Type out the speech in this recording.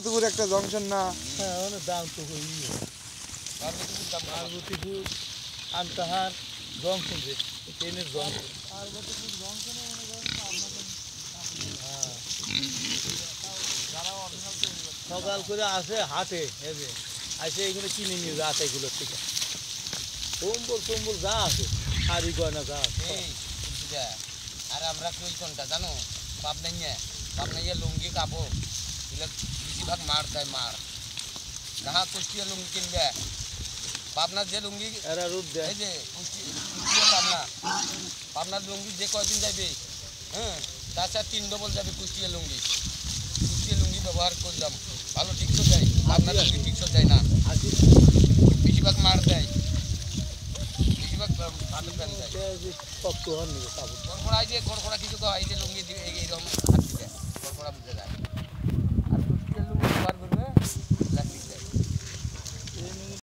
কত বড় একটা জংশন না? হ্যাঁ অনেক দাম তো পার্বতীপুর আমতাহার জংশন যে ট্রেনের জংশন পার্বতীপুর জংশনে মনে করেন সকাল করে আসে হাটে হেবে আসে এগুলো কিনে নিয়ে যায় এগুলোর থেকে কম্বল যা আছে শাড়ি গয়না যা আছে আর আমরা কই কোনটা জানো পাবনাইয়া লুঙ্গি কাপড় এগুলো বেশিরভাগ মার দেয় মার কাহা কুষ্টিয়া লুঙ্গি কিনবে পাবনার যে লুঙ্গি এরা রূপ দেয় এই যে কুষ্টিয়া পাবনার লুঙ্গি যে কয়দিন যাবে হ্যাঁ তাছাড়া 3 ডবল যাবে কুষ্টিয়া লুঙ্গি ব্যবহার করলাম ভালো টিকসও দেয় পাবনার লুঙ্গি টিকসও দেয় না বেশিরভাগ মার দেয় বেশিরভাগ ভালো প্যান্ট দেয় শক্ত হন কাপড় খড়খড়াই যে খড়খড়া কিছু তো এই যে লুঙ্গি এইরকম